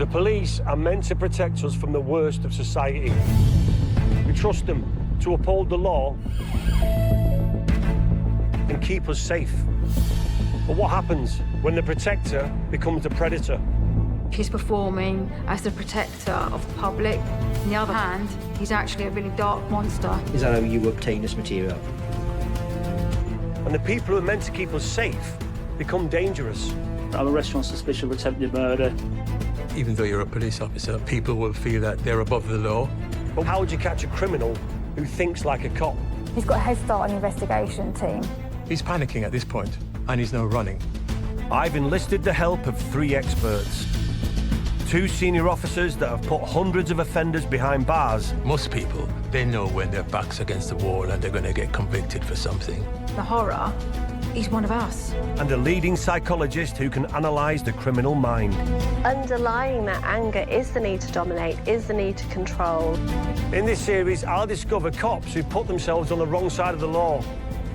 The police are meant to protect us from the worst of society. We trust them to uphold the law and keep us safe. But what happens when the protector becomes the predator? He's performing as the protector of the public. On the other hand, he's actually a really dark monster. Is that how you obtain this material? And the people who are meant to keep us safe become dangerous. I'm arrested on suspicion of attempted murder. Even though you're a police officer, people will feel that they're above the law. But how would you catch a criminal who thinks like a cop? He's got a head start on the investigation team. He's panicking at this point, and he's now running. I've enlisted the help of 3 experts. 2 senior officers that have put hundreds of offenders behind bars. Most people, they know when their back's against the wall and they're going to get convicted for something. The horror, he's one of us. And a leading psychologist who can analyse the criminal mind. Underlying that anger is the need to dominate, is the need to control. In this series, I'll discover cops who put themselves on the wrong side of the law,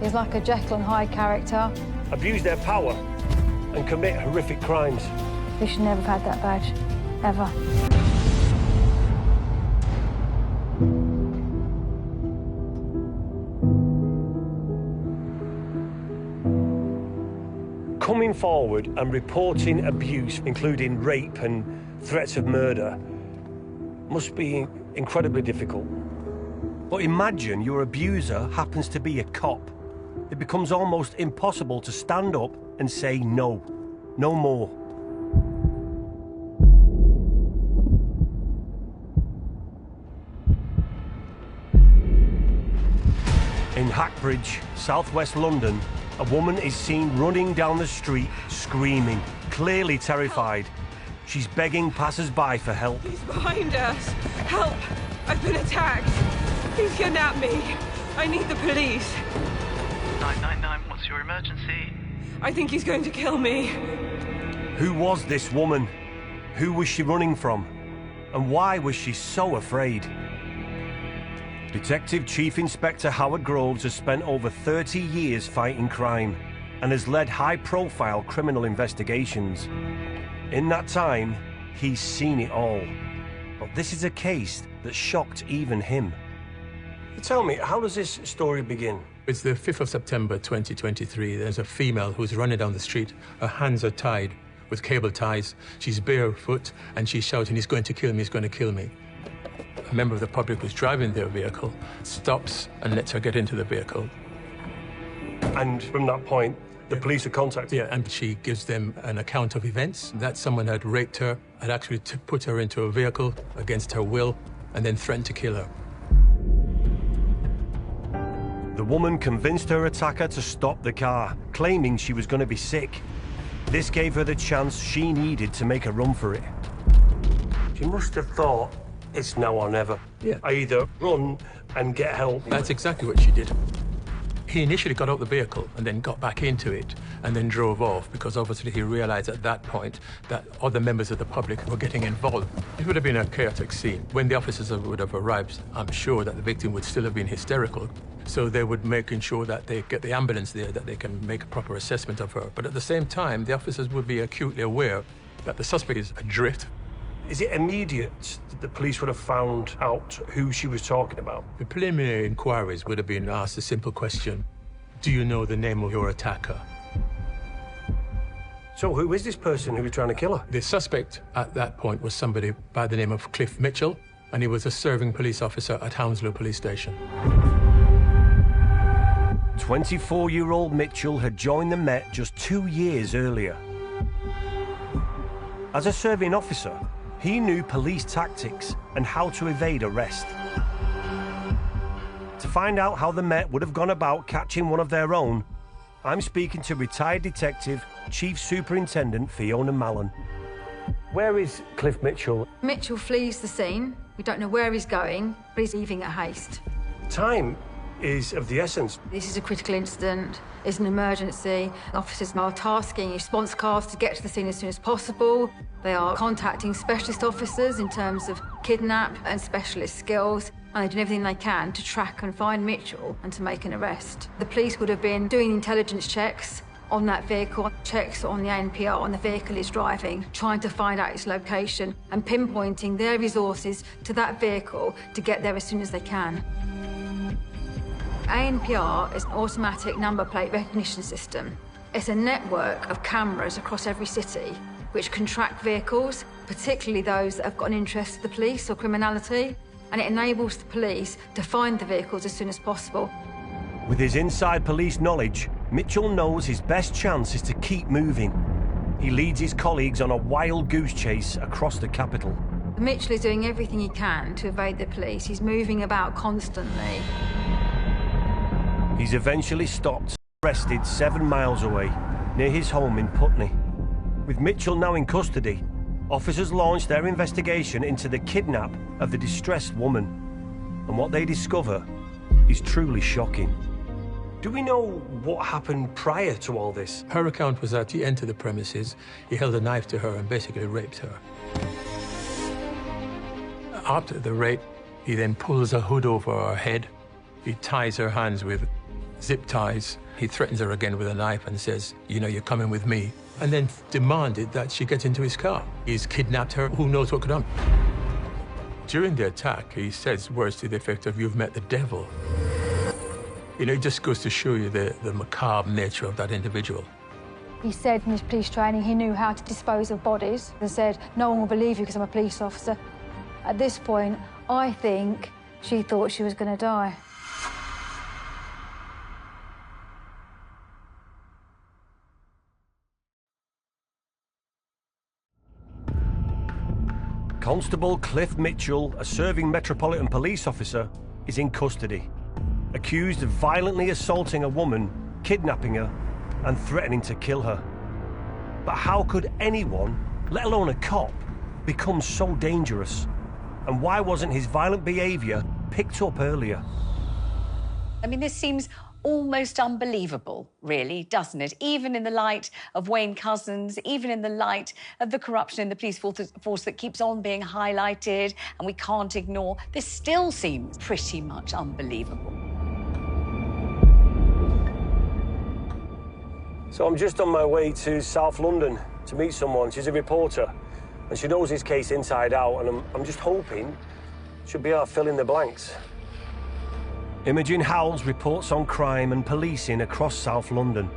He's like a Jekyll and Hyde character. abuse their power, and commit horrific crimes. He should never have had that badge, ever. Coming forward and reporting abuse, including rape and threats of murder, must be incredibly difficult. But imagine your abuser happens to be a cop. It becomes almost impossible to stand up and say no, no more. In Hackbridge, southwest London, a woman is seen running down the street, screaming, clearly terrified. She's begging passers-by for help. He's behind us. Help! I've been attacked. He's kidnapped me. I need the police. 999, what's your emergency? I think he's going to kill me. Who was this woman? Who was she running from? And why was she so afraid? Detective Chief Inspector Howard Groves has spent over 30 years fighting crime and has led high-profile criminal investigations. In that time, he's seen it all. But this is a case that shocked even him. Tell me, how does this story begin? It's the 5th of September 2023. There's a female who's running down the street. Her hands are tied with cable ties. She's barefoot and she's shouting, "He's going to kill me, he's going to kill me." A member of the public who's driving their vehicle stops and lets her get into the vehicle. And from that point, the police are contacted. Yeah, and she gives them an account of events, that someone had raped her, had actually put her into a vehicle against her will, and then threatened to kill her. The woman convinced her attacker to stop the car, claiming she was going to be sick. This gave her the chance she needed to make a run for it. She must have thought, it's now or never. Yeah. I either run and get help. That's exactly what she did. He initially got out the vehicle and then got back into it and then drove off because obviously he realized at that point that other members of the public were getting involved. It would have been a chaotic scene. When the officers would have arrived, I'm sure that the victim would still have been hysterical. So they would make sure that they get the ambulance there, that they can make a proper assessment of her. But at the same time, the officers would be acutely aware that the suspect is adrift. Is it immediate that the police would have found out who she was talking about? The preliminary inquiries would have been asked a simple question: do you know the name of your attacker? So who is this person who was trying to kill her? The suspect at that point was somebody by the name of Cliff Mitchell, and he was a serving police officer at Hounslow Police Station. 24-year-old Mitchell had joined the Met just 2 years earlier. As a serving officer, he knew police tactics and how to evade arrest. To find out how the Met would have gone about catching one of their own, I'm speaking to retired detective Chief Superintendent Fiona Mallon. Where is Cliff Mitchell? Mitchell flees the scene. We don't know where he's going, but he's leaving at haste. Time is of the essence. This is a critical incident. It's an emergency. Officers are tasking response cars to get to the scene as soon as possible. They are contacting specialist officers in terms of kidnap and specialist skills, and they're doing everything they can to track and find Mitchell and to make an arrest. The police would have been doing intelligence checks on that vehicle, checks on the ANPR on the vehicle is driving, trying to find out its location and pinpointing their resources to that vehicle to get there as soon as they can. ANPR is an automatic number plate recognition system. It's a network of cameras across every city which can track vehicles, particularly those that have got an interest to the police or criminality, and it enables the police to find the vehicles as soon as possible. With his inside police knowledge, Mitchell knows his best chance is to keep moving. He leads his colleagues on a wild goose chase across the capital. Mitchell is doing everything he can to evade the police. He's moving about constantly. He's eventually stopped, arrested 7 miles away, near his home in Putney. With Mitchell now in custody, officers launched their investigation into the kidnap of the distressed woman. And what they discover is truly shocking. Do we know what happened prior to all this? Her account was that he entered the premises, he held a knife to her and basically raped her. After the rape, he then pulls a hood over her head. He ties her hands with zip ties. He threatens her again with a knife and says, you know, you're coming with me. And then demanded that she get into his car. He's kidnapped her. Who knows what could happen? During the attack, he says words to the effect of, you've met the devil. You know, it just goes to show you the macabre nature of that individual. He said in his police training he knew how to dispose of bodies and said, no one will believe you because I'm a police officer. At this point, I think she thought she was going to die. Constable Cliff Mitchell, a serving Metropolitan Police officer, is in custody, accused of violently assaulting a woman, kidnapping her, and threatening to kill her. But how could anyone, let alone a cop, become so dangerous? And why wasn't his violent behaviour picked up earlier? I mean, this seems almost unbelievable, really, doesn't it? Even in the light of Wayne Couzens, even in the light of the corruption in the police force that keeps on being highlighted and we can't ignore, this still seems pretty much unbelievable. So I'm just on my way to South London to meet someone. She's a reporter, and she knows his case inside out, and I'm just hoping she'll be able to fill in the blanks. Imogen Howells reports on crime and policing across South London.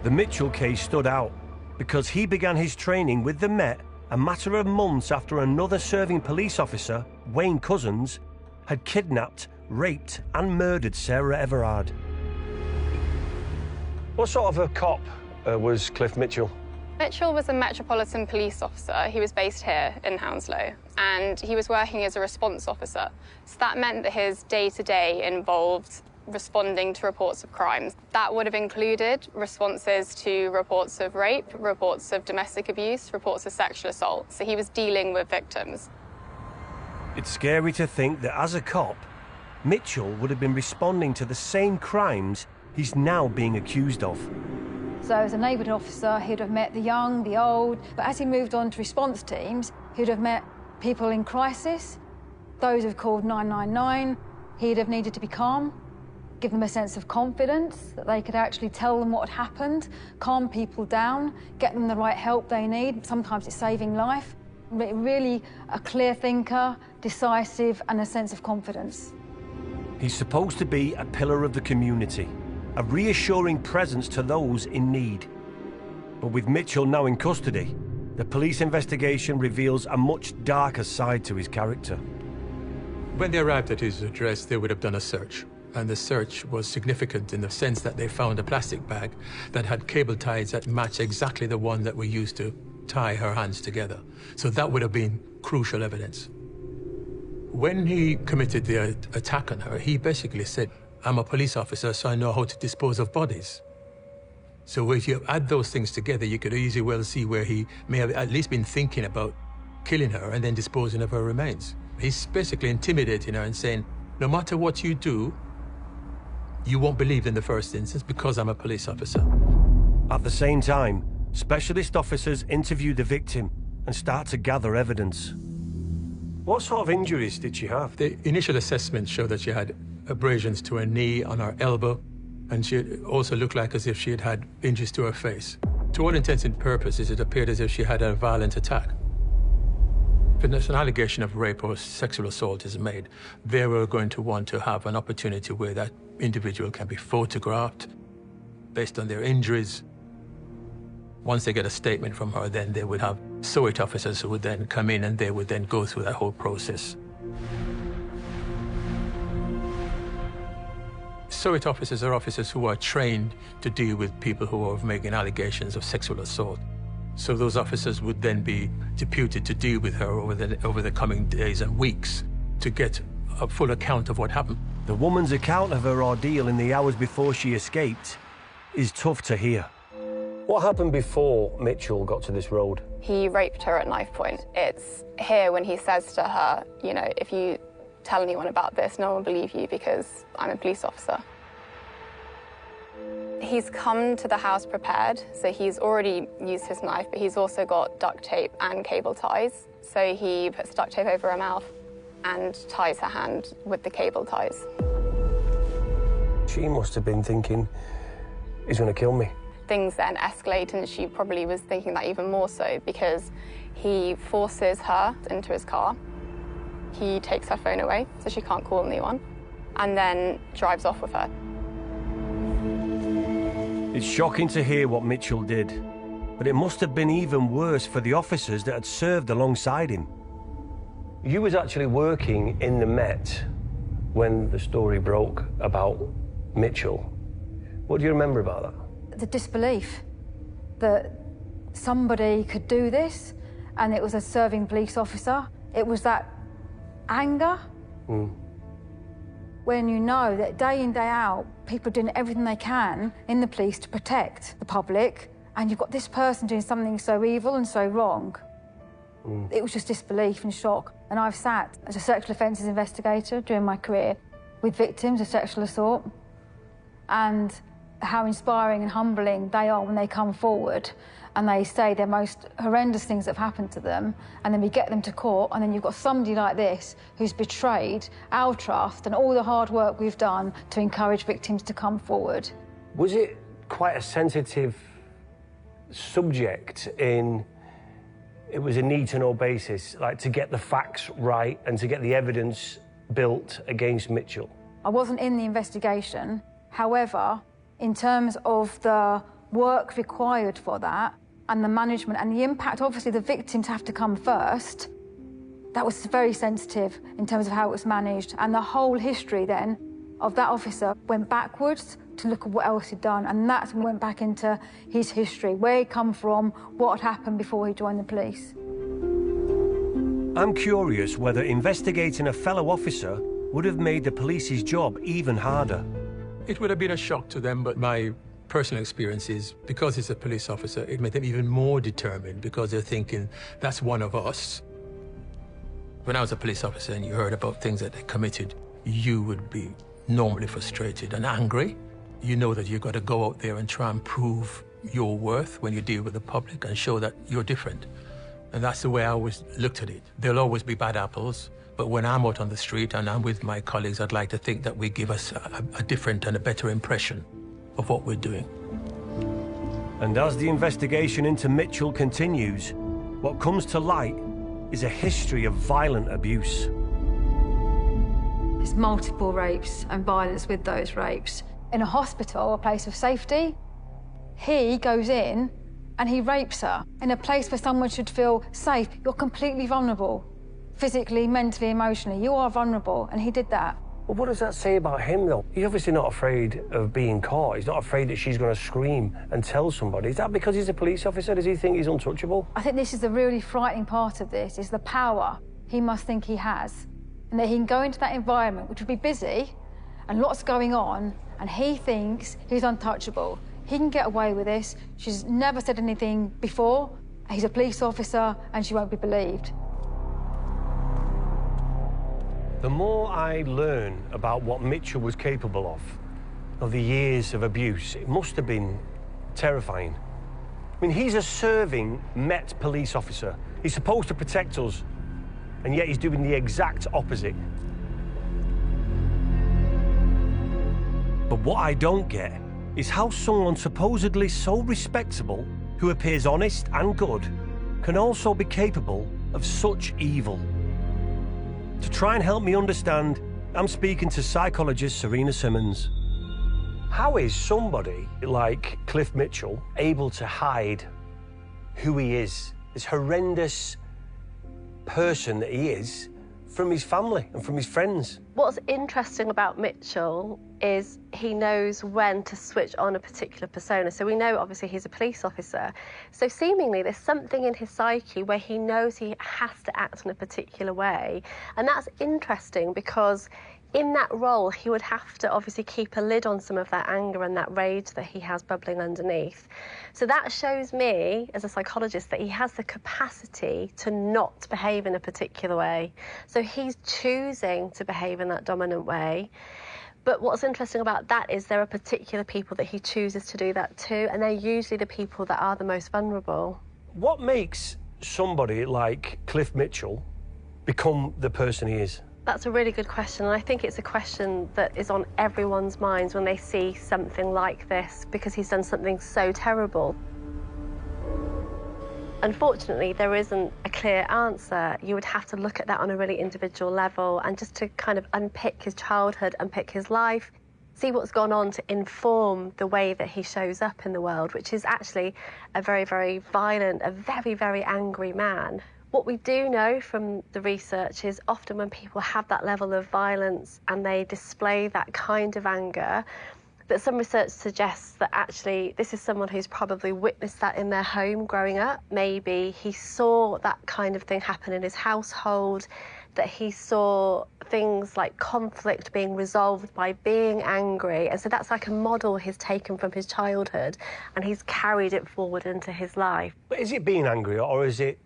The Mitchell case stood out because he began his training with the Met a matter of months after another serving police officer, Wayne Couzens, had kidnapped, raped and murdered Sarah Everard. What sort of a cop was Cliff Mitchell? Mitchell was a Metropolitan Police officer. He was based here in Hounslow, and he was working as a response officer. So that meant that his day-to-day involved responding to reports of crimes. That would have included responses to reports of rape, reports of domestic abuse, reports of sexual assault. So he was dealing with victims. It's scary to think that as a cop, Mitchell would have been responding to the same crimes he's now being accused of. So as a neighbourhood officer, he'd have met the young, the old, but as he moved on to response teams, he'd have met people in crisis, those who've called 999. He'd have needed to be calm, give them a sense of confidence, that they could actually tell them what had happened, calm people down, get them the right help they need. Sometimes it's saving life. Really a clear thinker, decisive, and a sense of confidence. He's supposed to be a pillar of the community, a reassuring presence to those in need. But with Mitchell now in custody, the police investigation reveals a much darker side to his character. When they arrived at his address, they would have done a search. And the search was significant in the sense that they found a plastic bag that had cable ties that matched exactly the one that we used to tie her hands together. So that would have been crucial evidence. When he committed the attack on her, he basically said, I'm a police officer, so I know how to dispose of bodies. So if you add those things together, you could easily well see where he may have at least been thinking about killing her and then disposing of her remains. He's basically intimidating her and saying, no matter what you do, you won't believe in the first instance because I'm a police officer. At the same time, specialist officers interview the victim and start to gather evidence. What sort of injuries did she have? The initial assessment showed that she had abrasions to her knee, on her elbow, And she also looked like as if she had had injuries to her face. To all intents and purposes, it appeared as if she had a violent attack. If an allegation of rape or sexual assault is made, they were going to want to have an opportunity where that individual can be photographed based on their injuries. Once they get a statement from her, then they would have SOIT officers who would then come in and they would then go through that whole process. SOIT officers are officers who are trained to deal with people who are making allegations of sexual assault. So those officers would then be deputed to deal with her over the coming days and weeks to get a full account of what happened. The woman's account of her ordeal in the hours before she escaped is tough to hear. What happened before Mitchell got to this road? He raped her at knife point. It's here when he says to her, you know, if you tell anyone about this, no one will believe you because I'm a police officer. He's come to the house prepared, so he's already used his knife, but he's also got duct tape and cable ties. So he puts duct tape over her mouth and ties her hand with the cable ties. She must have been thinking, he's going to kill me. Things then escalate, and she probably was thinking that even more so because he forces her into his car. He takes her phone away so she can't call anyone, and then drives off with her. It's shocking to hear what Mitchell did, but it must have been even worse for the officers that had served alongside him. You was actually working in the Met when the story broke about Mitchell. What do you remember about that? The disbelief that somebody could do this, and it was a serving police officer. It was that anger. When you know that day in, day out, people are doing everything they can in the police to protect the public, and you've got this person doing something so evil and so wrong. It was just disbelief and shock. And I've sat as a sexual offences investigator during my career with victims of sexual assault, and how inspiring and humbling they are when they come forward and they say their most horrendous things that have happened to them, and then we get them to court, and then you've got somebody like this who's betrayed our trust and all the hard work we've done to encourage victims to come forward. Was it quite a sensitive subject in, it was a need-to-know basis, like to get the facts right and to get the evidence built against Mitchell? I wasn't in the investigation. However, in terms of the work required for that and the management and the impact, obviously the victims have to come first. That was very sensitive in terms of how it was managed, and the whole history then of that officer went backwards to look at what else he'd done, and that's when we went back into his history, where he'd come from, what had happened before he joined the police. I'm curious whether investigating a fellow officer would have made the police's job even harder. It would have been a shock to them, but my personal experience is, because he's a police officer, it made them even more determined, because they're thinking, that's one of us. When I was a police officer and you heard about things that they committed, you would be normally frustrated and angry. You know that you've got to go out there and try and prove your worth when you deal with the public and show that you're different. And that's the way I always looked at it. There'll always be bad apples, but when I'm out on the street and I'm with my colleagues, I'd like to think that we give us a different and a better impression of what we're doing. And as the investigation into Mitchell continues, what comes to light is a history of violent abuse. There's multiple rapes and violence with those rapes. In a hospital, a place of safety, he goes in and he rapes her. In a place where someone should feel safe, you're completely vulnerable. Physically, mentally, emotionally, you are vulnerable, and he did that. Well, what does that say about him, though? He's obviously not afraid of being caught. He's not afraid that she's going to scream and tell somebody. Is that because he's a police officer? Does he think he's untouchable? I think this is the really frightening part of this, is the power he must think he has. And that he can go into that environment, which would be busy, and lots going on, and he thinks he's untouchable. He can get away with this. She's never said anything before. He's a police officer, and she won't be believed. The more I learn about what Mitchell was capable of the years of abuse, it must have been terrifying. I mean, he's a serving Met police officer. He's supposed to protect us, and yet he's doing the exact opposite. But what I don't get is how someone supposedly so respectable, who appears honest and good, can also be capable of such evil. To try and help me understand, I'm speaking to psychologist Serena Simmons. How is somebody like Cliff Mitchell able to hide who he is, this horrendous person that he is, from his family and from his friends? What's interesting about Mitchell is he knows when to switch on a particular persona. So we know, obviously, he's a police officer. So seemingly there's something in his psyche where he knows he has to act in a particular way. And that's interesting because in that role, he would have to obviously keep a lid on some of that anger and that rage that he has bubbling underneath. So that shows me, as a psychologist, that he has the capacity to not behave in a particular way. So he's choosing to behave in that dominant way. But what's interesting about that is there are particular people that he chooses to do that to, and they're usually the people that are the most vulnerable. What makes somebody like Cliff Mitchell become the person he is? That's a really good question, and I think it's a question that is on everyone's minds when they see something like this, because he's done something so terrible. Unfortunately, there isn't a clear answer. You would have to look at that on a really individual level and just to kind of unpick his childhood, unpick his life, see what's gone on to inform the way that he shows up in the world, which is actually a very, very violent, a very, very angry man. What we do know from the research is often when people have that level of violence and they display that kind of anger, that some research suggests that actually this is someone who's probably witnessed that in their home growing up. Maybe he saw that kind of thing happen in his household, that he saw things like conflict being resolved by being angry. And so that's like a model he's taken from his childhood and he's carried it forward into his life. But is it being angry, or is it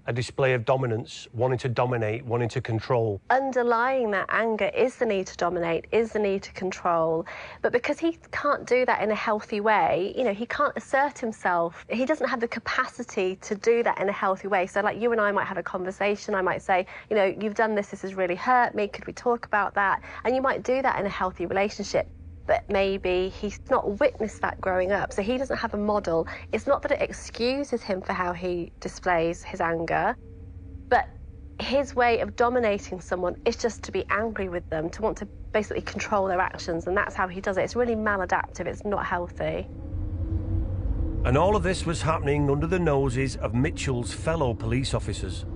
a display of dominance, wanting to dominate, wanting to control? Underlying that anger is the need to dominate, is the need to control. But because he can't do that in a healthy way, you know, he can't assert himself. He doesn't have the capacity to do that in a healthy way. So like you and I might have a conversation. I might say, you know, you've done this has really hurt me. Could we talk about that? And you might do that in a healthy relationship. But maybe he's not witnessed that growing up, so he doesn't have a model. It's not that it excuses him for how he displays his anger, but his way of dominating someone is just to be angry with them, to want to basically control their actions, and that's how he does it. It's really maladaptive, it's not healthy. And all of this was happening under the noses of Mitchell's fellow police officers.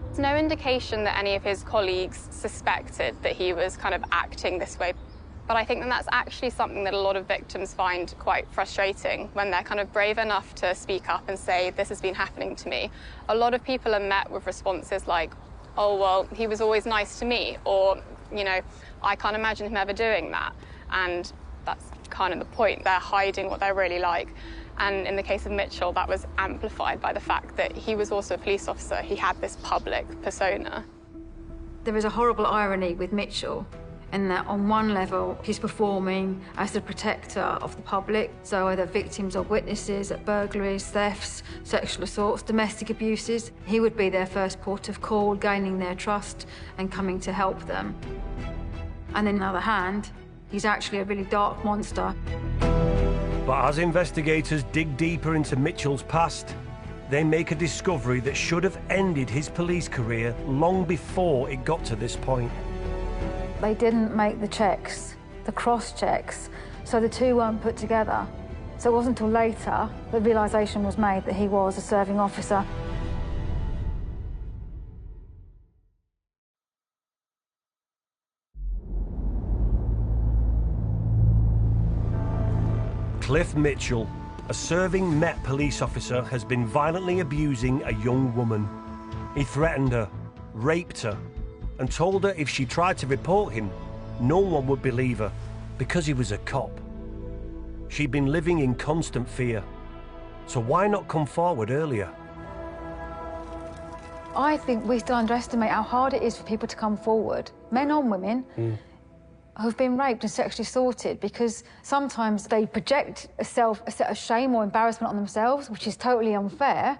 There's no indication that any of his colleagues suspected that he was kind of acting this way. But I think that that's actually something that a lot of victims find quite frustrating when they're kind of brave enough to speak up and say, this has been happening to me. A lot of people are met with responses like, oh, well, he was always nice to me, or, you know, I can't imagine him ever doing that. And that's kind of the point. They're hiding what they're really like. And in the case of Mitchell, that was amplified by the fact that he was also a police officer. He had this public persona. There is a horrible irony with Mitchell, in that on one level, he's performing as the protector of the public, so either victims or witnesses at burglaries, thefts, sexual assaults, domestic abuses. He would be their first port of call, gaining their trust and coming to help them. And then on the other hand, he's actually a really dark monster. But as investigators dig deeper into Mitchell's past, they make a discovery that should have ended his police career long before it got to this point. They didn't make the checks, the cross-checks, so the two weren't put together. So it wasn't until later that realisation was made that he was a serving officer. Cliff Mitchell, a serving Met police officer, has been violently abusing a young woman. He threatened her, raped her, and told her if she tried to report him, no one would believe her because he was a cop. She'd been living in constant fear. So why not come forward earlier? I think we still underestimate how hard it is for people to come forward, men and women, who've been raped and sexually assaulted, because sometimes they project a set of shame or embarrassment on themselves, which is totally unfair.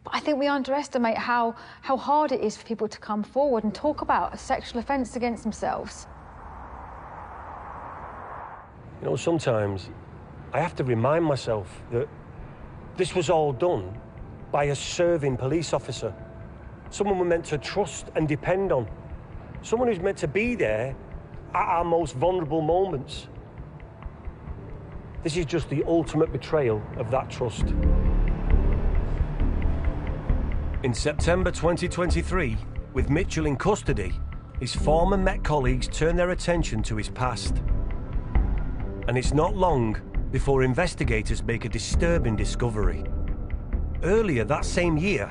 But I think we underestimate how hard it is for people to come forward and talk about a sexual offence against themselves. You know, sometimes I have to remind myself that this was all done by a serving police officer. Someone we're meant to trust and depend on. Someone who's meant to be there at our most vulnerable moments. This is just the ultimate betrayal of that trust. In September 2023, with Mitchell in custody, his former Met colleagues turn their attention to his past. And it's not long before investigators make a disturbing discovery. Earlier that same year,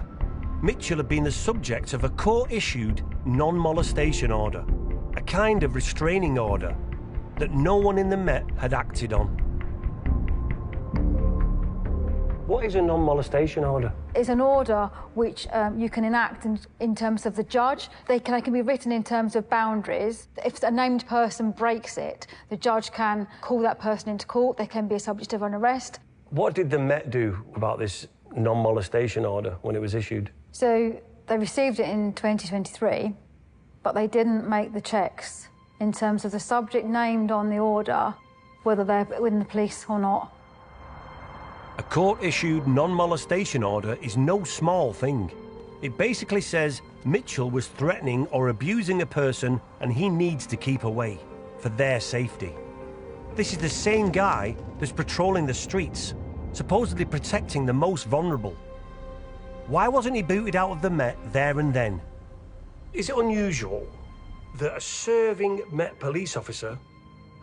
Mitchell had been the subject of a court-issued non-molestation order, a kind of restraining order that no one in the Met had acted on. What is a non-molestation order? It's an order which you can enact in terms of the judge. They can be written in terms of boundaries. If a named person breaks it, the judge can call that person into court. They can be a subject of an arrest. What did the Met do about this non-molestation order when it was issued? So they received it in 2023, but they didn't make the checks in terms of the subject named on the order, whether they're within the police or not. A court-issued non-molestation order is no small thing. It basically says Mitchell was threatening or abusing a person and he needs to keep away for their safety. This is the same guy that's patrolling the streets, supposedly protecting the most vulnerable. Why wasn't he booted out of the Met there and then? Is it unusual that a serving Met police officer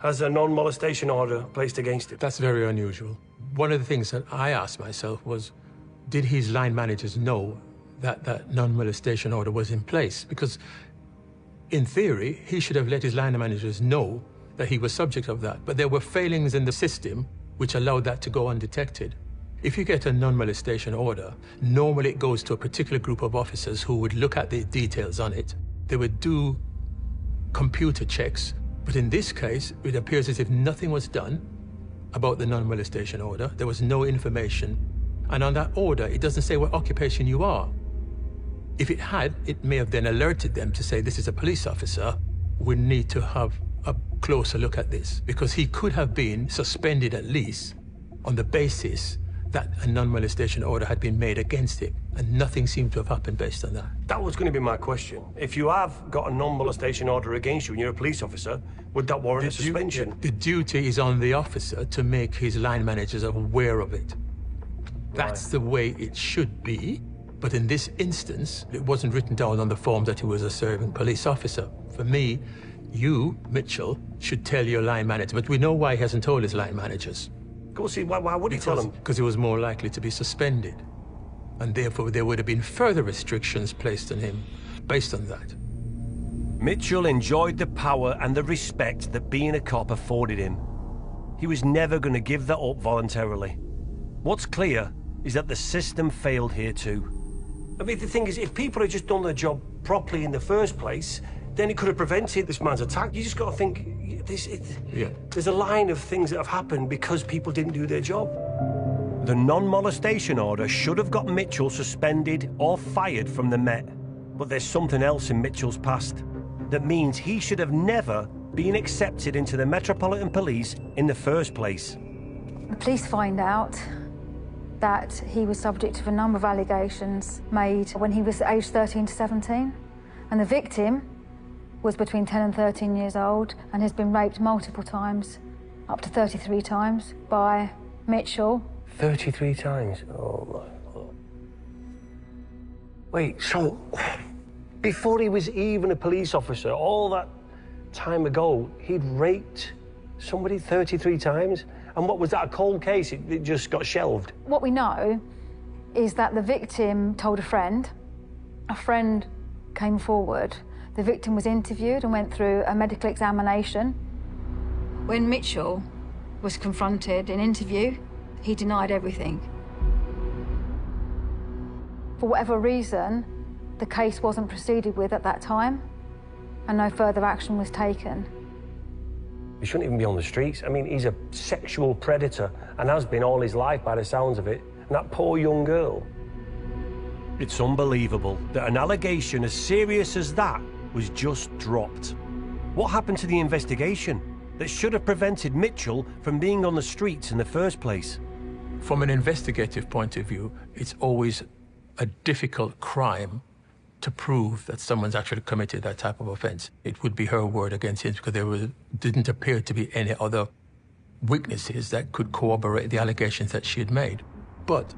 has a non-molestation order placed against him? That's very unusual. One of the things that I asked myself was, did his line managers know that that non-molestation order was in place? Because in theory, he should have let his line managers know that he was subject of that. But there were failings in the system which allowed that to go undetected. If you get a non-molestation order, normally it goes to a particular group of officers who would look at the details on it. They would do computer checks. But in this case, it appears as if nothing was done about the non-molestation order. There was no information. And on that order, it doesn't say what occupation you are. If it had, it may have then alerted them to say, this is a police officer. We need to have a closer look at this. Because he could have been suspended at least on the basis that a non-molestation order had been made against him. And nothing seemed to have happened based on that. That was going to be my question. If you have got a non-molestation order against you and you're a police officer, would that warrant a suspension? The duty is on the officer to make his line managers aware of it. That's the way it should be. But in this instance, it wasn't written down on the form that he was a serving police officer. For me, you, Mitchell, should tell your line manager. But we know why he hasn't told his line managers. Go see, why would he tell them? Because he was more likely to be suspended. And therefore, there would have been further restrictions placed on him based on that. Mitchell enjoyed the power and the respect that being a cop afforded him. He was never going to give that up voluntarily. What's clear is that the system failed here too. I mean, the thing is, if people had just done their job properly in the first place, then it could have prevented this man's attack. You just got to think, there's a line of things that have happened because people didn't do their job. The non-molestation order should have got Mitchell suspended or fired from the Met. But there's something else in Mitchell's past that means he should have never been accepted into the Metropolitan Police in the first place. The police find out that he was subject to a number of allegations made when he was aged 13 to 17. And the victim was between 10 and 13 years old and has been raped multiple times, up to 33 times, by Mitchell. 33 times? Oh my God. Wait, so before he was even a police officer, all that time ago, he'd raped somebody 33 times? And what was that, a cold case? It just got shelved? What we know is that the victim told a friend. A friend came forward. The victim was interviewed and went through a medical examination. When Mitchell was confronted in interview, he denied everything. For whatever reason, the case wasn't proceeded with at that time, and no further action was taken. He shouldn't even be on the streets. I mean, he's a sexual predator and has been all his life by the sounds of it. And that poor young girl. It's unbelievable that an allegation as serious as that was just dropped. What happened to the investigation? that should have prevented Mitchell from being on the streets in the first place? From an investigative point of view, it's always a difficult crime to prove that someone's actually committed that type of offense. It would be her word against his because didn't appear to be any other witnesses that could corroborate the allegations that she had made. But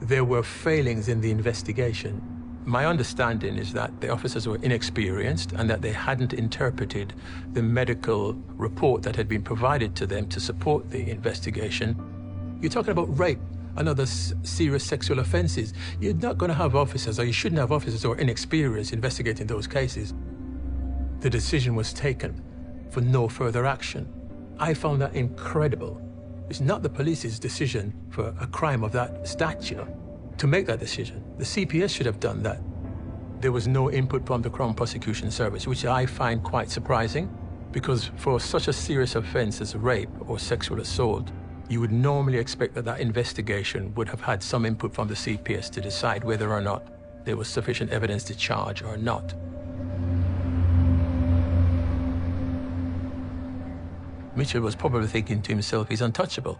there were failings in the investigation. My understanding is that the officers were inexperienced and that they hadn't interpreted the medical report that had been provided to them to support the investigation. You're talking about rape and other serious sexual offenses. You're not going to have officers, or you shouldn't have officers who are inexperienced investigating those cases. The decision was taken for no further action. I found that incredible. It's not the police's decision for a crime of that stature to make that decision. The CPS should have done that. There was no input from the Crown Prosecution Service, which I find quite surprising, because for such a serious offense as rape or sexual assault, you would normally expect that that investigation would have had some input from the CPS to decide whether or not there was sufficient evidence to charge or not. Mitchell was probably thinking to himself, he's untouchable.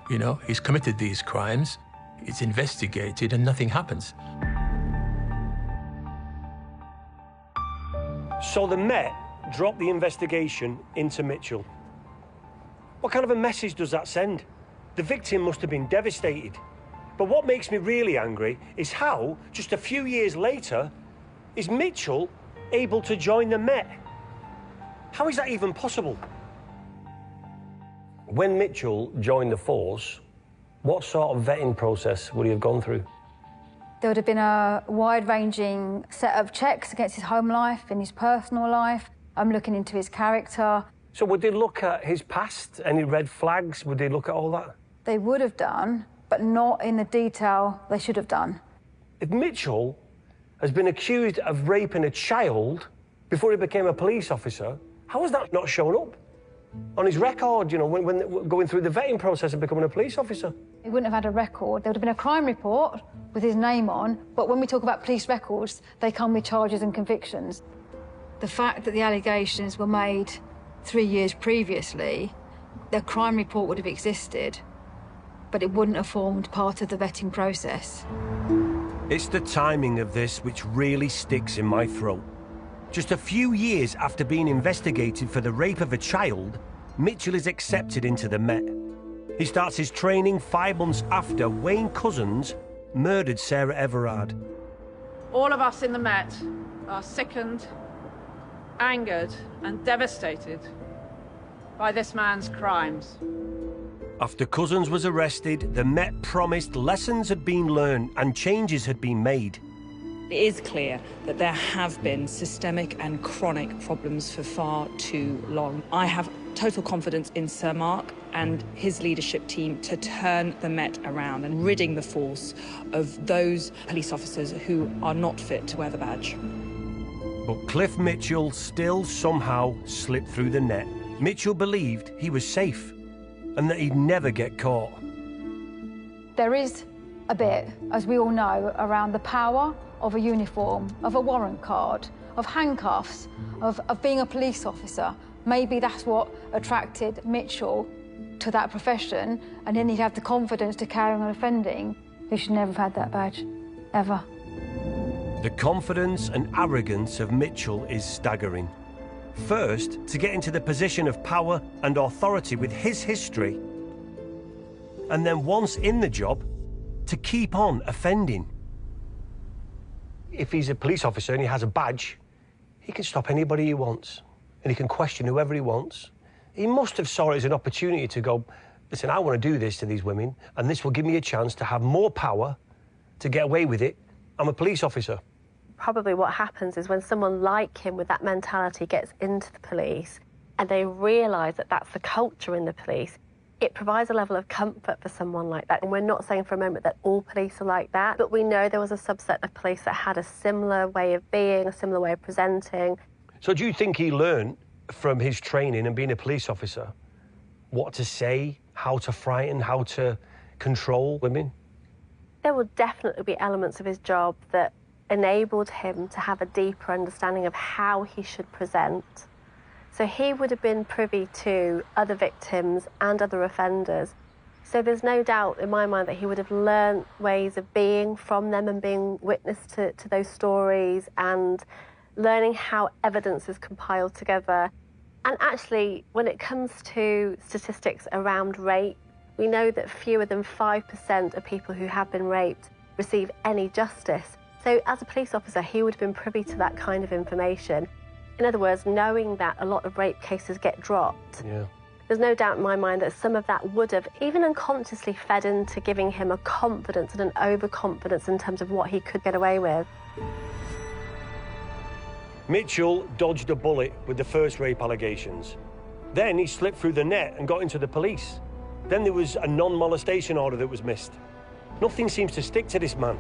You know, he's committed these crimes, it's investigated, and nothing happens. So the Met dropped the investigation into Mitchell. What kind of a message does that send? The victim must have been devastated. But what makes me really angry is how, just a few years later, is Mitchell able to join the Met? How is that even possible? When Mitchell joined the force, what sort of vetting process would he have gone through? There would have been a wide-ranging set of checks against his home life and his personal life. I'm looking into his character. So would they look at his past? Any red flags? Would they look at all that? They would have done, but not in the detail they should have done. If Mitchell has been accused of raping a child before he became a police officer, how has that not shown up on his record, you know, when going through the vetting process of becoming a police officer? He wouldn't have had a record. There would have been a crime report with his name on, but when we talk about police records, they come with charges and convictions. The fact that the allegations were made 3 years previously, the crime report would have existed, but it wouldn't have formed part of the vetting process. It's the timing of this which really sticks in my throat. Just a few years after being investigated for the rape of a child, Mitchell is accepted into the Met. He starts his training 5 months after Wayne Couzens murdered Sarah Everard. All of us in the Met are sickened, angered and devastated by this man's crimes. After Couzens was arrested, the Met promised lessons had been learned and changes had been made. It is clear that there have been systemic and chronic problems for far too long. I have total confidence in Sir Mark and his leadership team to turn the Met around and ridding the force of those police officers who are not fit to wear the badge. But Cliff Mitchell still somehow slipped through the net. Mitchell believed he was safe and that he'd never get caught. There is a bit, as we all know, around the power of a uniform, of a warrant card, of handcuffs, of being a police officer. Maybe that's what attracted Mitchell to that profession, and then he'd have the confidence to carry on offending. He should never have had that badge, ever. The confidence and arrogance of Mitchell is staggering. First, to get into the position of power and authority with his history, and then once in the job, to keep on offending. If he's a police officer and he has a badge, he can stop anybody he wants, and he can question whoever he wants. He must have saw it as an opportunity to go, listen, I want to do this to these women, and this will give me a chance to have more power to get away with it. I'm a police officer. Probably what happens is when someone like him with that mentality gets into the police and they realise that that's the culture in the police, it provides a level of comfort for someone like that. And we're not saying for a moment that all police are like that, but we know there was a subset of police that had a similar way of being, a similar way of presenting. So do you think he learned from his training and being a police officer what to say, how to frighten, how to control women? There will definitely be elements of his job that enabled him to have a deeper understanding of how he should present. So he would have been privy to other victims and other offenders. So there's no doubt in my mind that he would have learned ways of being from them and being witness to those stories and learning how evidence is compiled together. And actually, when it comes to statistics around rape, we know that fewer than 5% of people who have been raped receive any justice. So as a police officer, he would have been privy to that kind of information. In other words, knowing that a lot of rape cases get dropped. Yeah. There's no doubt in my mind that some of that would have, even unconsciously, fed into giving him a confidence and an overconfidence in terms of what he could get away with. Mitchell dodged a bullet with the first rape allegations. Then he slipped through the net and got into the police. Then there was a non-molestation order that was missed. Nothing seems to stick to this man.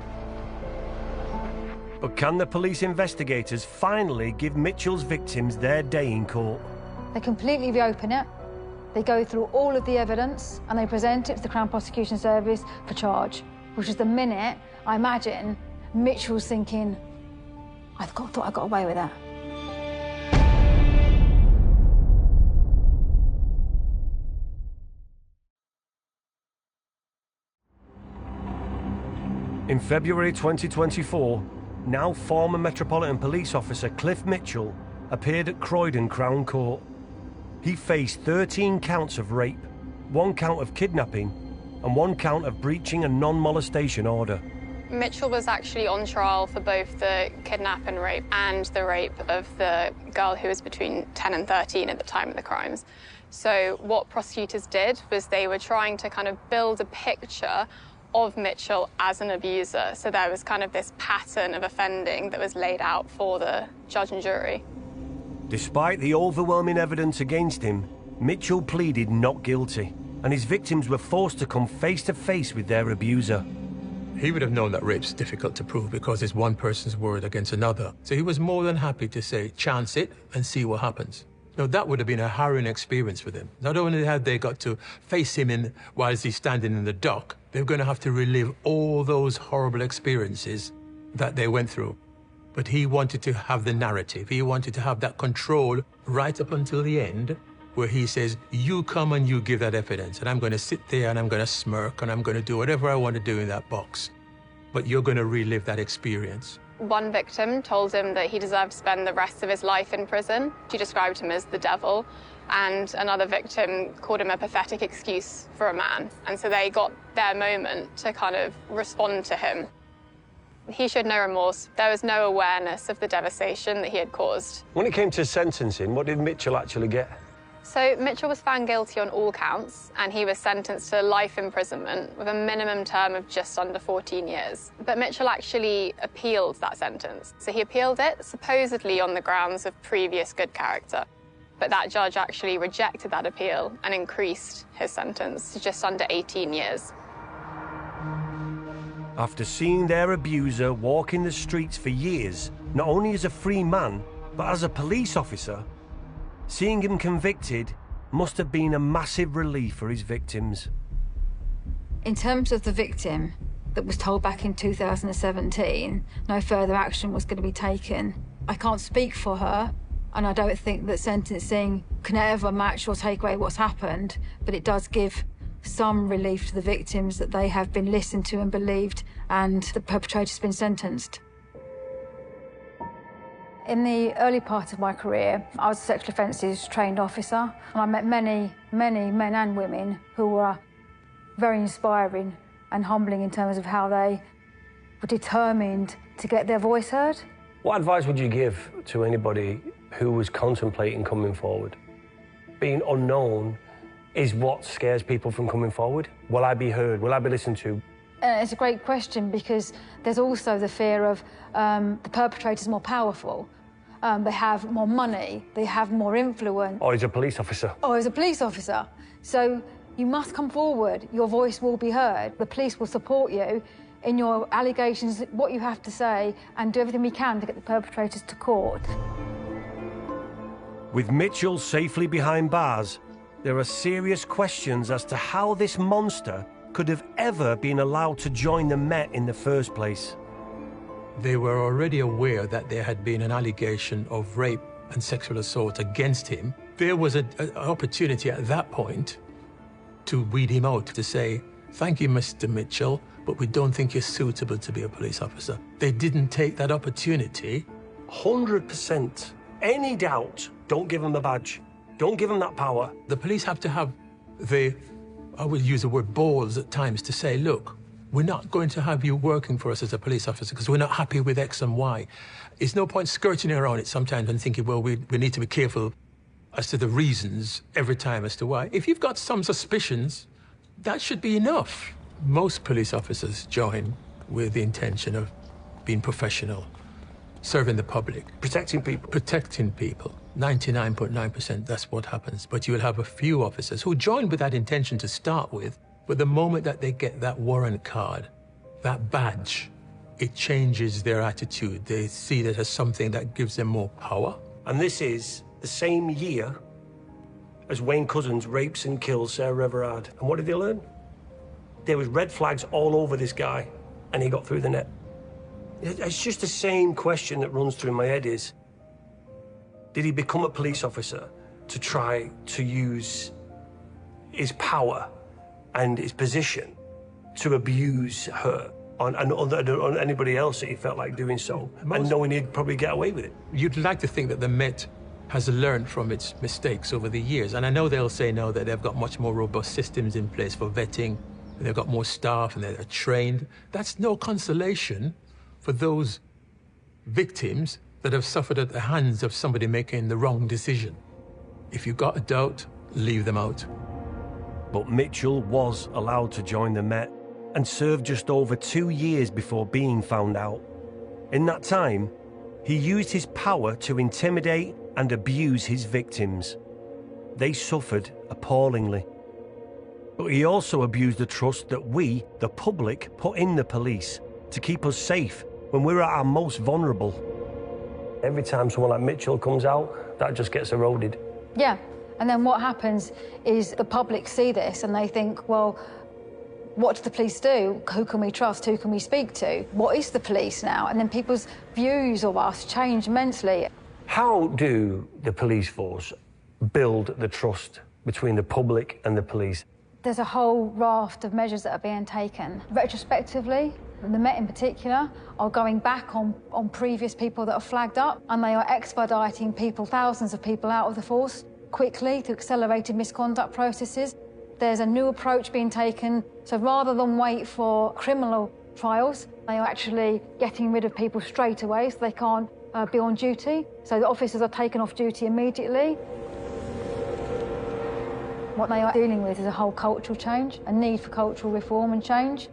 But can the police investigators finally give Mitchell's victims their day in court? They completely reopen it. They go through all of the evidence and they present it to the Crown Prosecution Service for charge, which is the minute, I imagine, Mitchell's thinking, I thought I got away with that. In February 2024, now former Metropolitan Police Officer Cliff Mitchell appeared at Croydon Crown Court. He faced 13 counts of rape, 1 count of kidnapping, and 1 count of breaching a non-molestation order. Mitchell was actually on trial for both the kidnap and rape and the rape of the girl who was between 10 and 13 at the time of the crimes. So what prosecutors did was they were trying to kind of build a picture of Mitchell as an abuser. So there was kind of this pattern of offending that was laid out for the judge and jury. Despite the overwhelming evidence against him, Mitchell pleaded not guilty, and his victims were forced to come face to face with their abuser. He would have known that rape's difficult to prove because it's one person's word against another. So he was more than happy to say, chance it and see what happens. Now, that would have been a harrowing experience for them. Not only had they got to face him while he's standing in the dock, they're going to have to relive all those horrible experiences that they went through. But he wanted to have the narrative. He wanted to have that control right up until the end, where he says, you come and you give that evidence, and I'm going to sit there and I'm going to smirk and I'm going to do whatever I want to do in that box. But you're going to relive that experience. One victim told him that he deserved to spend the rest of his life in prison. She described him as the devil. And another victim called him a pathetic excuse for a man. And so they got their moment to kind of respond to him. He showed no remorse. There was no awareness of the devastation that he had caused. When it came to sentencing, what did Mitchell actually get? So Mitchell was found guilty on all counts, and he was sentenced to life imprisonment with a minimum term of just under 14 years. But Mitchell actually appealed that sentence. So he appealed it, supposedly on the grounds of previous good character. But that judge actually rejected that appeal and increased his sentence to just under 18 years. After seeing their abuser walking the streets for years, not only as a free man, but as a police officer, seeing him convicted must have been a massive relief for his victims. In terms of the victim that was told back in 2017, no further action was going to be taken. I can't speak for her, and I don't think that sentencing can ever match or take away what's happened, but it does give some relief to the victims that they have been listened to and believed, and the perpetrator's been sentenced. In the early part of my career, I was a sexual offences trained officer, and I met many, many men and women who were very inspiring and humbling in terms of how they were determined to get their voice heard. What advice would you give to anybody who was contemplating coming forward? Being unknown is what scares people from coming forward. Will I be heard? Will I be listened to? It's a great question, because there's also the fear of the perpetrator's more powerful. They have more money, they have more influence. Or he's a police officer. Or he's a police officer. So you must come forward, your voice will be heard. The police will support you in your allegations, what you have to say, and do everything we can to get the perpetrators to court. With Mitchell safely behind bars, there are serious questions as to how this monster could have ever been allowed to join the Met in the first place. They were already aware that there had been an allegation of rape and sexual assault against him There was an opportunity at that point to weed him out, to say, thank you, Mr. Mitchell, but we don't think you're suitable to be a police officer. They didn't take that opportunity. 100%. Any doubt, don't give them the badge. Don't give them that power. The police have to have I will use the word balls at times, to say, look, we're not going to have you working for us as a police officer because we're not happy with X and Y. It's no point skirting around it sometimes and thinking, well, we need to be careful as to the reasons every time as to why. If you've got some suspicions, that should be enough. Most police officers join with the intention of being professional, serving the public. Protecting people. Protecting people. 99.9%, that's what happens. But you will have a few officers who join with that intention to start with, but the moment that they get that warrant card, that badge, it changes their attitude. They see that as something that gives them more power. And this is the same year as Wayne Couzens rapes and kills Sarah Everard. And what did they learn? There was red flags all over this guy, and he got through the net. It's just the same question that runs through my head is, did he become a police officer to try to use his power and his position to abuse her on anybody else that he felt like doing so, and knowing he'd probably get away with it? You'd like to think that the Met has learned from its mistakes over the years. And I know they'll say now that they've got much more robust systems in place for vetting, and they've got more staff, and they're trained. That's no consolation for those victims that have suffered at the hands of somebody making the wrong decision. If you've got a doubt, leave them out. But Mitchell was allowed to join the Met and served just over 2 years before being found out. In that time, he used his power to intimidate and abuse his victims. They suffered appallingly. But he also abused the trust that we, the public, put in the police to keep us safe when we're at our most vulnerable. Every time someone like Mitchell comes out, that just gets eroded. Yeah, and then what happens is the public see this and they think, well, what do the police do? Who can we trust? Who can we speak to? What is the police now? And then people's views of us change immensely. How do the police force build the trust between the public and the police? There's a whole raft of measures that are being taken. Retrospectively, the Met in particular are going back on previous people that are flagged up, and they are expediting people, thousands of people out of the force quickly through accelerated misconduct processes. There's a new approach being taken, so rather than wait for criminal trials, they are actually getting rid of people straight away so they can't be on duty. So the officers are taken off duty immediately. What they are dealing with is a whole cultural change, a need for cultural reform and change.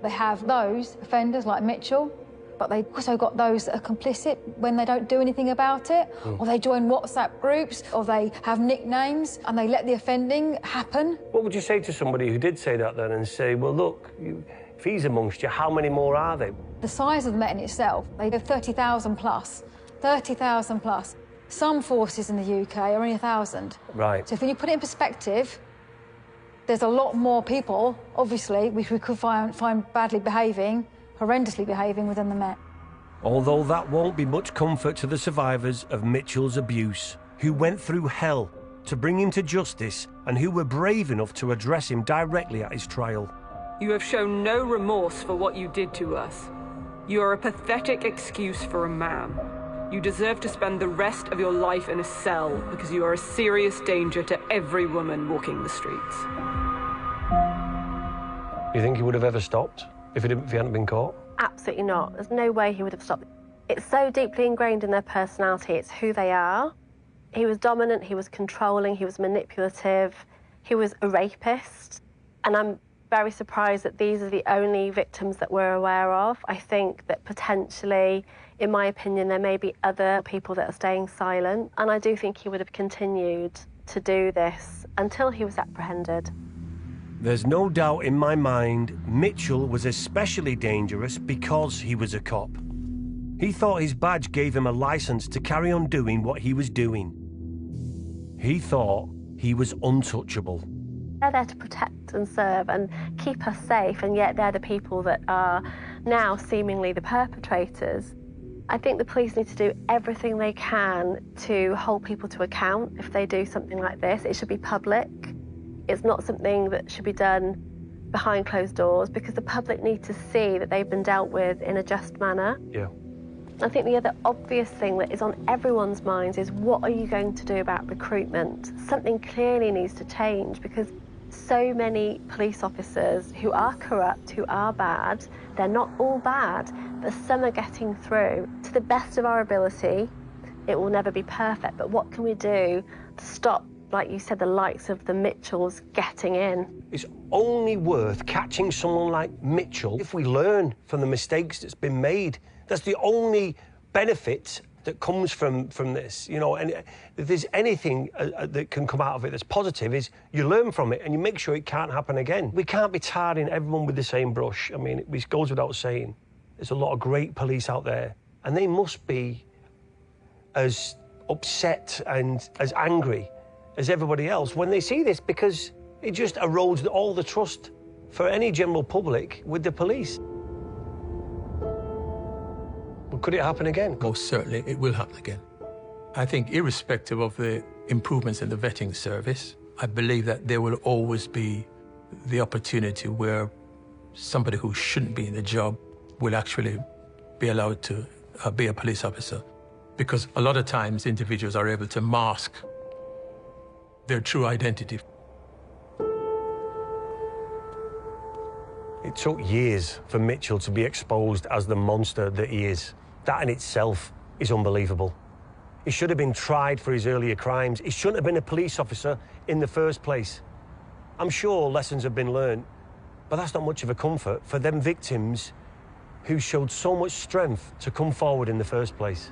They have those offenders like Mitchell, but they've also got those that are complicit when they don't do anything about it, or they join WhatsApp groups, or they have nicknames and they let the offending happen. What would you say to somebody who did say that then and say, well, look, if he's amongst you, how many more are they? The size of the Met in itself, they have 30,000 plus. 30,000 plus. Some forces in the UK are only 1,000. Right. So if you put it in perspective, there's a lot more people, obviously, which we could find badly behaving, horrendously behaving within the Met. Although that won't be much comfort to the survivors of Mitchell's abuse, who went through hell to bring him to justice and who were brave enough to address him directly at his trial. You have shown no remorse for what you did to us. You are a pathetic excuse for a man. You deserve to spend the rest of your life in a cell because you are a serious danger to every woman walking the streets. You think he would have ever stopped if he hadn't been caught? Absolutely not. There's no way he would have stopped. It's so deeply ingrained in their personality. It's who they are. He was dominant, he was controlling, he was manipulative, he was a rapist. And I'm very surprised that these are the only victims that we're aware of. I think that potentially, in my opinion, there may be other people that are staying silent. And I do think he would have continued to do this until he was apprehended. There's no doubt in my mind Mitchell was especially dangerous because he was a cop. He thought his badge gave him a license to carry on doing what he was doing. He thought he was untouchable. They're there to protect and serve and keep us safe, and yet they're the people that are now seemingly the perpetrators. I think the police need to do everything they can to hold people to account if they do something like this. It should be public. It's not something that should be done behind closed doors, because the public need to see that they've been dealt with in a just manner. Yeah. I think the other obvious thing that is on everyone's minds is, what are you going to do about recruitment? Something clearly needs to change, because so many police officers who are corrupt, who are bad, they're not all bad, but some are getting through. To the best of our ability, it will never be perfect, but what can we do to stop, like you said, the likes of the Mitchells getting in? It's only worth catching someone like Mitchell if we learn from the mistakes that's been made. That's the only benefit that comes from this, you know. And if there's anything that can come out of it that's positive, is you learn from it and you make sure it can't happen again. We can't be tarring everyone with the same brush. I mean, it goes without saying. There's a lot of great police out there, and they must be as upset and as angry as everybody else when they see this, because it just erodes all the trust for any general public with the police. Well, could it happen again? Most certainly it will happen again. I think irrespective of the improvements in the vetting service, I believe that there will always be the opportunity where somebody who shouldn't be in the job will actually be allowed to be a police officer. Because a lot of times individuals are able to mask their true identity. It took years for Mitchell to be exposed as the monster that he is. That in itself is unbelievable. He should have been tried for his earlier crimes. He shouldn't have been a police officer in the first place. I'm sure lessons have been learned, but that's not much of a comfort for them victims who showed so much strength to come forward in the first place.